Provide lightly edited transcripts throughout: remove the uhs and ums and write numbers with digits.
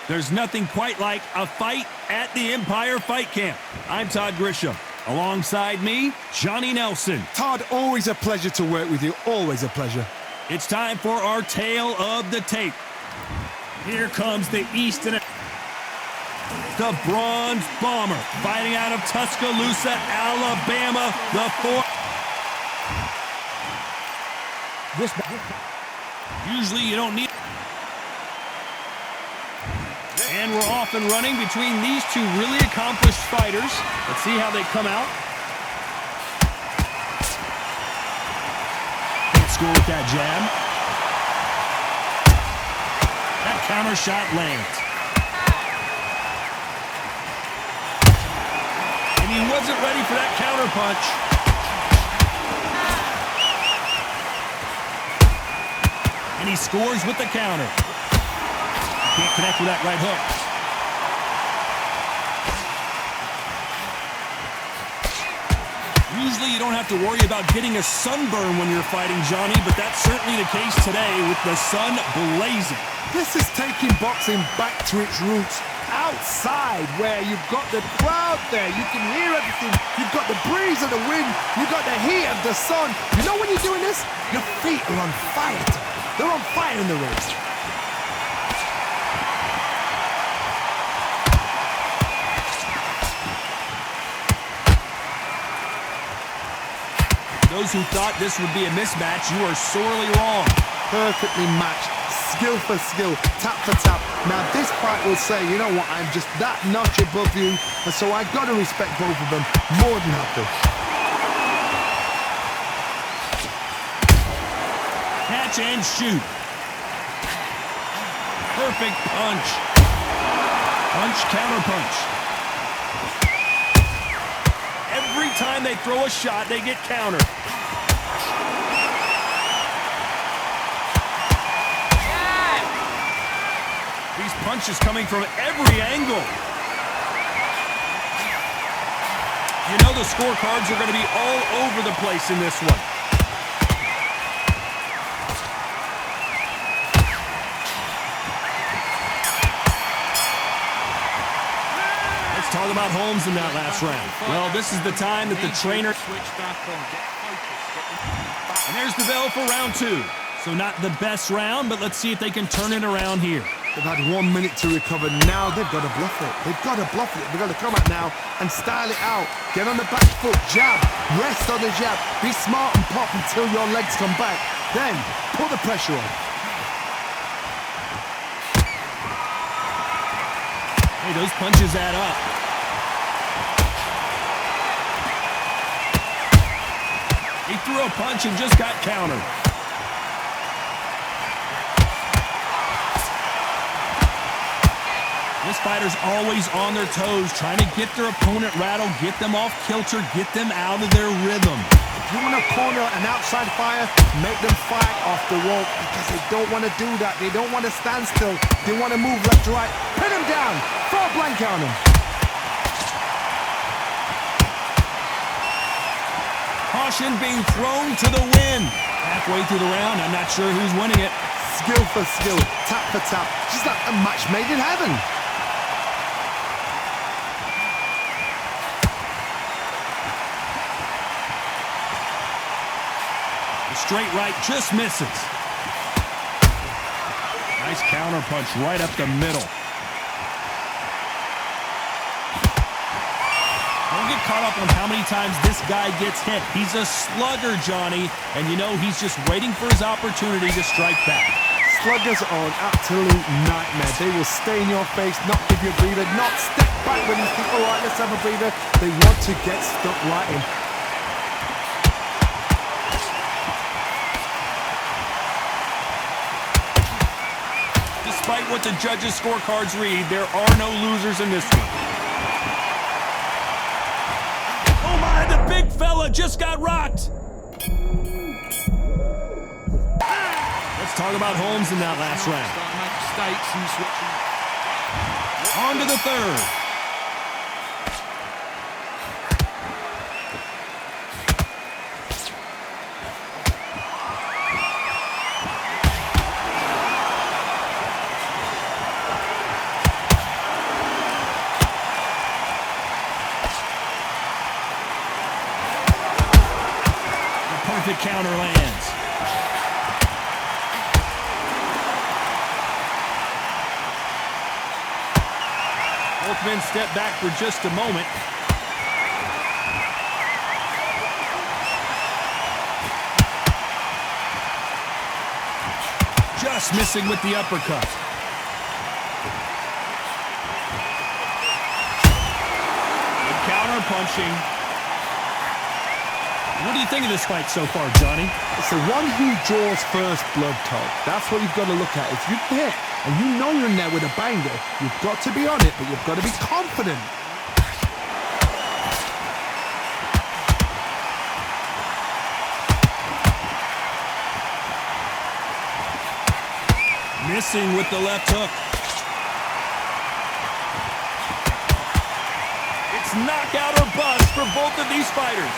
There's nothing quite like a fight at the Empire Fight Camp. I'm Todd Grisham. Alongside me, Johnny Nelson. Todd, always a pleasure to work with you. Always a pleasure. It's time for our tale of the tape. Here comes the East and the Bronze Bomber, fighting out of Tuscaloosa, Alabama. The fourth. Usually you don't need. And we're off and running between these two really accomplished fighters. Let's see how they come out. Can't score with that jab. That counter shot lands. And he wasn't ready for that counter punch. And he scores with the counter. Can't connect with that right hook. Usually you don't have to worry about getting a sunburn when you're fighting, Johnny, but that's certainly the case today with the sun blazing. This is taking boxing back to its roots. Outside, where you've got the crowd there, you can hear everything. You've got the breeze of the wind. You've got the heat of the sun. You know when you're doing this? Your feet are on fire. They're on fire in the ring. Those who thought this would be a mismatch, you are sorely wrong. Perfectly matched, skill for skill, tap for tap. Now this fight will say, you know what, I'm just that notch above you, and so I've got to respect both of them more than happy. Catch and shoot. Perfect punch. Punch, counter punch. Every time they throw a shot, they get countered. These punches coming from every angle. You know the scorecards are going to be all over the place in this one. Let's talk about Holmes in that last round. Well, this is the time that the trainer... And there's the bell for round two. So not the best round, but let's see if they can turn it around here. They've had 1 minute to recover. Now they've got to bluff it. They've got to bluff it. They've got to come out now and style it out. Get on the back foot, jab, rest on the jab. Be smart and pop until your legs come back. Then put the pressure on. Hey, those punches add up. He threw a punch and just got countered. This fighter's always on their toes, trying to get their opponent rattled, get them off kilter, get them out of their rhythm. If you want to corner an outside fire, make them fight off the wall because they don't want to do that. They don't want to stand still. They want to move left to right. Pin them down. Throw a blanket on them. Caution being thrown to the wind. Halfway through the round, I'm not sure who's winning it. Skill for skill, tap for tap. Just like a match made in heaven. The straight right just misses. Nice counter punch right up the middle. Don't get caught up on how many times this guy gets hit. He's a slugger, Johnny, and you know he's just waiting for his opportunity to strike back. Sluggers are an absolute nightmare. They will stay in your face, not give you a breather, not step back when you think, all right, let's have a breather. They want to get stuck right in. Despite what the judges' scorecards read, there are no losers in this one. Oh my, the big fella just got rocked. Let's talk about Holmes in that last round. On to the third. perfect counter lands. Both men step back for just a moment. Just missing with the uppercut. Good counter punching. What do you think of this fight so far, Johnny? It's the one who draws first blood, Todd. That's what you've got to look at. If you hit and you know you're in there with a banger, you've got to be on it, but you've got to be confident. Missing with the left hook. It's knockout or bust for both of these fighters.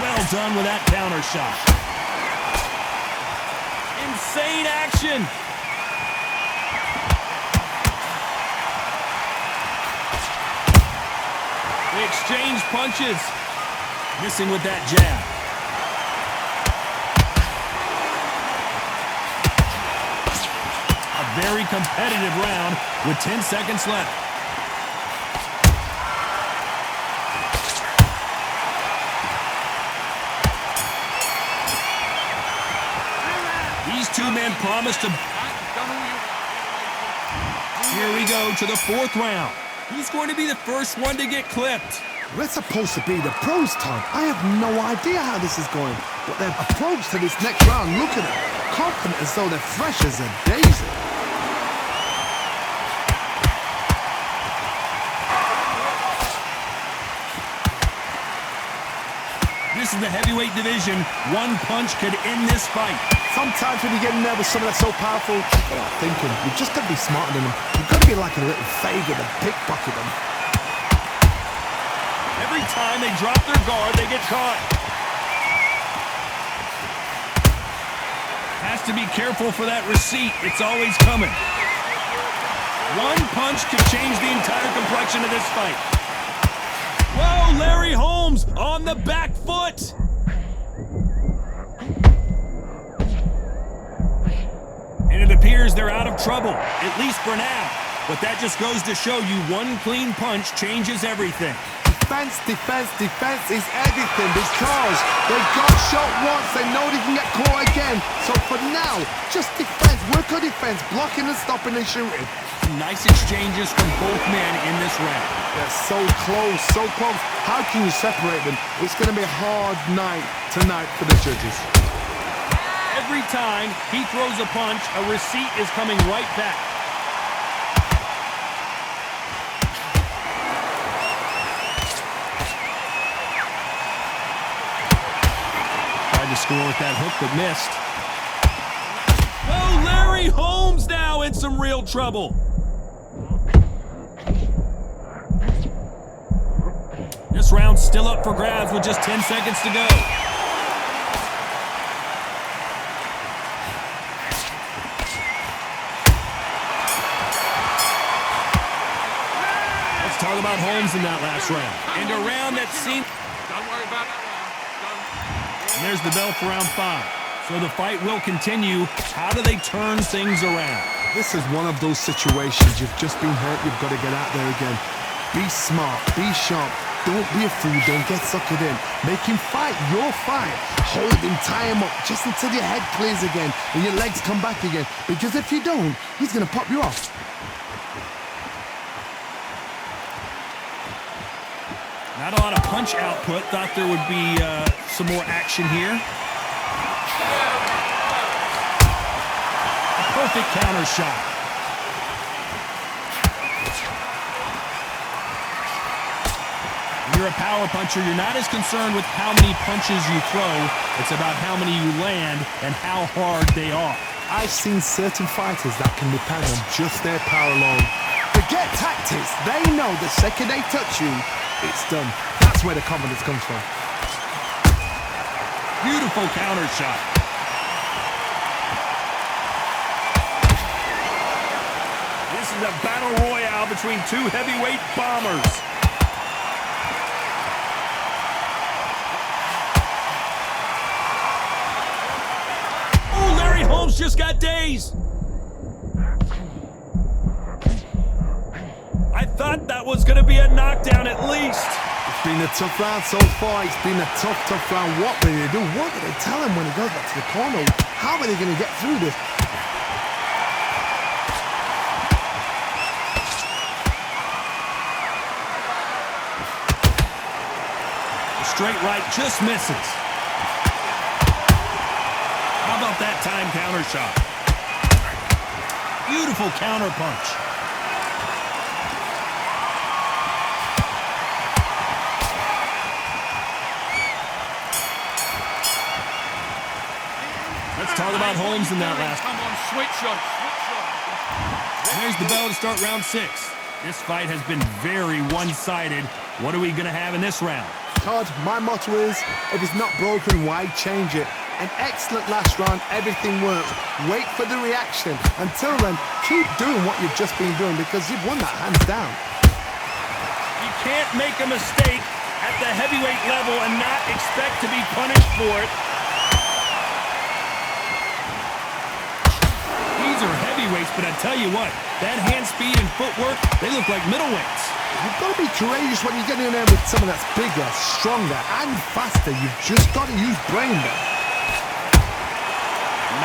Well done with that counter shot. Insane action. They exchange punches. Missing with that jab. A very competitive round with 10 seconds left. These two men promise to... Here we go to the fourth round. Who's going to be the first one to get clipped? We're supposed to be the pros, Todd. I have no idea how this is going, but their approach to this next round, look at them. Confident as though they're fresh as a daisy. This is the heavyweight division. One punch could end this fight. Sometimes when you get in there with someone that's so powerful, you're not thinking. You've just got to be smarter than them. You've got to be like a little faggot and pickpocket them. Every time they drop their guard, they get caught. Has to be careful for that receipt. It's always coming. One punch could change the entire complexion of this fight. Whoa, Larry Holmes on the back foot. And it appears they're out of trouble, at least for now. But that just goes to show you one clean punch changes everything. Defense, defense, defense is everything because they got shot once. They know they can get caught again. So for now, just defense. Work on defense, blocking and stopping and shooting. Nice exchanges from both men in this round. They're so close, so close. How can you separate them? It's going to be a hard night tonight for the judges. Every time he throws a punch, a receipt is coming right back. Tried to score with that hook, but missed. Oh, Larry Holmes now in some real trouble. This round's still up for grabs with just 10 seconds to go. Let's talk about Holmes in that last round. And a round that seemed... Don't worry about that round. And there's the bell for round 5. So the fight will continue. How do they turn things around? This is one of those situations. You've just been hurt. You've got to get out there again. Be smart. Be sharp. Don't be a fool. Don't get suckered in. Make him fight your fight. Hold him, tie him up just until your head clears again and your legs come back again. Because if you don't, he's going to pop you off. Not a lot of punch output. Thought there would be some more action here. A perfect counter shot. When you're a power puncher, you're not as concerned with how many punches you throw. It's about how many you land and how hard they are. I've seen certain fighters that can depend on just their power alone. Forget tactics. They know the second they touch you, it's done. That's where the confidence comes from. Beautiful counter shot. This is is a battle royale between two heavyweight bombers. Oh, Larry Holmes just got dazed. I thought that was going to be a knockdown at least. It's been a tough round so far. It's been a tough round. What will they do? What do they tell him when he goes back to the corner? How are they going to get through this? The straight right just misses. How about that time counter shot? Beautiful counter punch. Let's talk about Holmes in that last. Come on, switch on. There's the bell to start round 6. This fight has been very one-sided. What are we going to have in this round? Todd, my motto is, if it's not broken, why change it? An excellent last round, everything works. Wait for the reaction. Until then, keep doing what you've just been doing because you've won that hands down. You can't make a mistake at the heavyweight level and not expect to be punished for it. These are heavyweights, but I tell you what, that hand speed and footwork, they look like middleweights. You've got to be courageous when you get in there with someone that's bigger, stronger, and faster. You've just got to use brain there.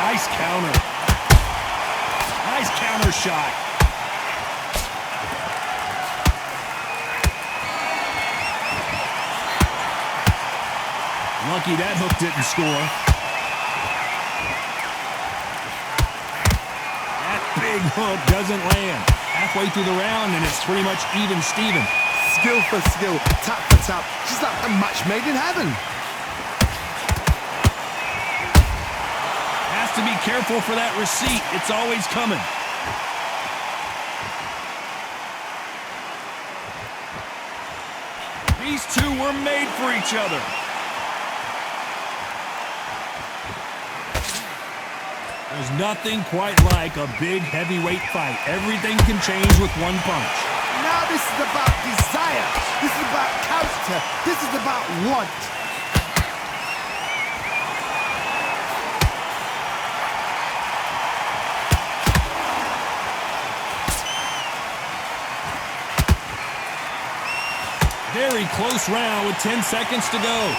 Nice counter. Nice counter shot. Lucky that hook didn't score. That big hook doesn't land. Halfway through the round, and it's pretty much even Steven. Skill for skill, tap for tap. Just like a match made in heaven. Has to be careful for that receipt. It's always coming. These two were made for each other. There's nothing quite like a big heavyweight fight. Everything can change with one punch. Now this is about desire. This is about character. This is about want. Very close round with 10 seconds to go.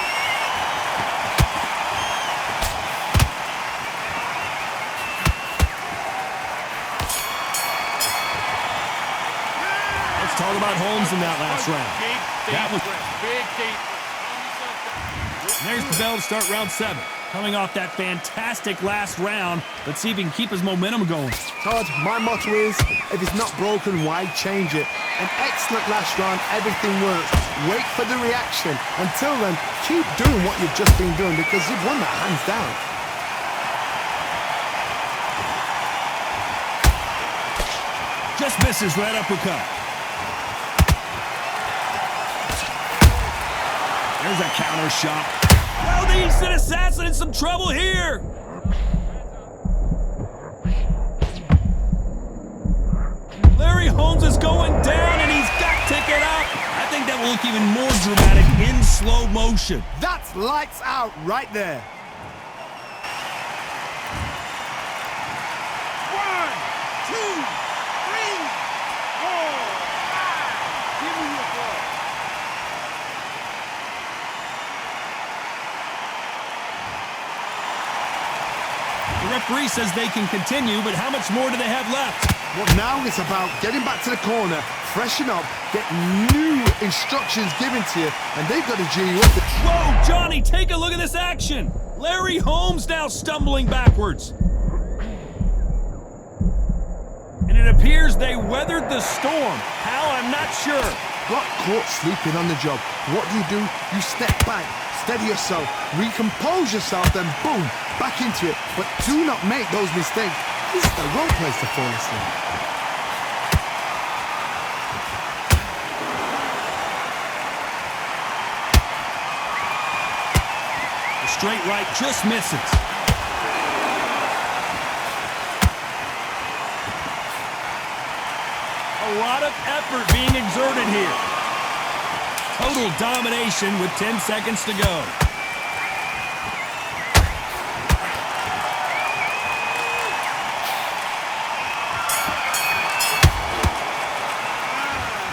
Let's talk about Holmes in that last round. That was Big deep. There's the bell to start round 7. Coming off that fantastic last round, let's see if he can keep his momentum going. Todd, my motto is, if it's not broken, why change it? An excellent last round, everything works. Wait for the reaction. Until then, keep doing what you've just been doing because you've won that hands down. Just misses right uppercut. There's a counter shot. Well, the instant assassin in some trouble here. Larry Holmes is going down, and he's got to get up. I think that will look even more dramatic in slow motion. That's lights out right there. 1, 2, 3, 4, 5. Give me your ball. The referee says they can continue, but how much more do they have left? Well, now it's about getting back to the corner, freshen up, get new instructions given to you, and they've got to G you up. Whoa, Johnny, take a look at this action. Larry Holmes now stumbling backwards. And it appears they weathered the storm. How, I'm not sure. Got caught sleeping on the job. What do? You step back, steady yourself, recompose yourself, then boom, back into it. But do not make those mistakes. This is the wrong place to fall asleep. The straight right just misses. A lot of effort being exerted here. Total domination with 10 seconds to go.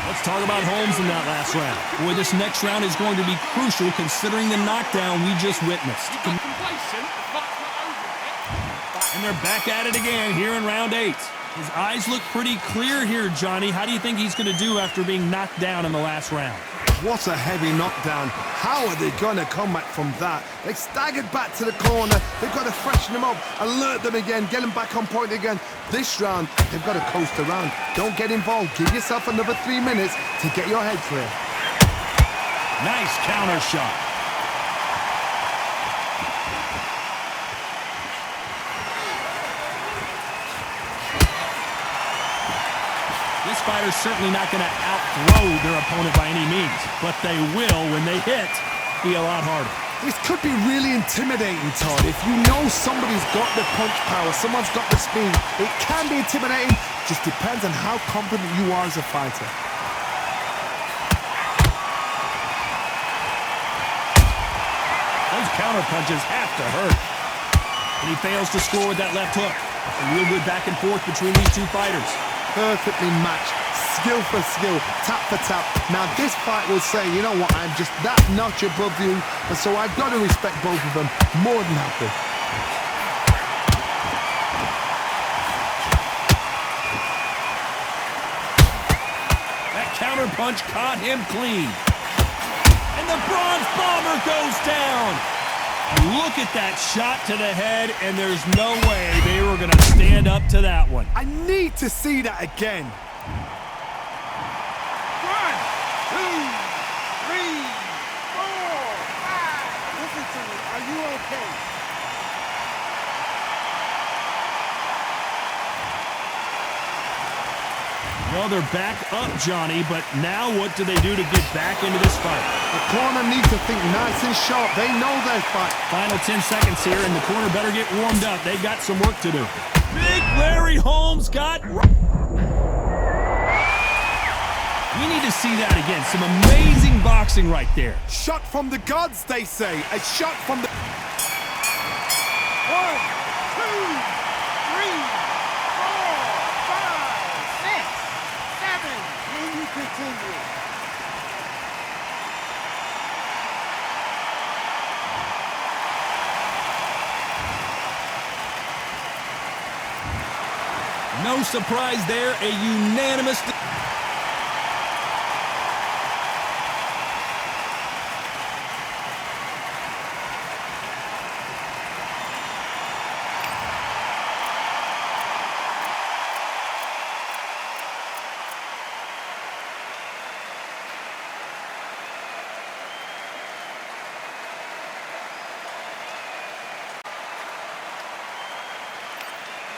Let's talk about Holmes in that last round. Boy, this next round is going to be crucial considering the knockdown we just witnessed. He got complacent, but not over it. And they're back at it again here in round 8. His eyes look pretty clear here, Johnny. How do you think he's going to do after being knocked down in the last round? What a heavy knockdown. How are they going to come back from that? They staggered back to the corner. They've got to freshen them up, alert them again, get them back on point again. This round, they've got to coast around. Don't get involved. Give yourself another 3 minutes to get your head clear. Nice counter shot. This fighter's certainly not going to outthrow their opponent by any means, but they will, when they hit, be a lot harder. This could be really intimidating, Todd. If you know somebody's got the punch power, someone's got the speed, it can be intimidating. Just depends on how confident you are as a fighter. Those counter punches have to hurt. And he fails to score with that left hook. A real good back and forth between these two fighters. Perfectly matched, skill for skill, tap for tap. Now this fight will say, you know what, I'm just that notch above you, and so I've got to respect both of them more than happy. That counter punch caught him clean. And the Bronze Bomber goes down. Look at that shot to the head, and there's no way they were going to stand up to that one. I need to see that again. 1, 2, 3, 4, 5. Listen to me. Are you okay? Well, they're back up, Johnny, but now what do they do to get back into this fight? The corner needs to think nice and sharp. They know their fight. Final 10 seconds here, and the corner better get warmed up. They got some work to do. Big Larry Holmes got... We need to see that again. Some amazing boxing right there. Shot from the gods, they say. A shot from the... 1, 2, 3, 4, 5, 6, 7. Can you continue? No surprise there, a unanimous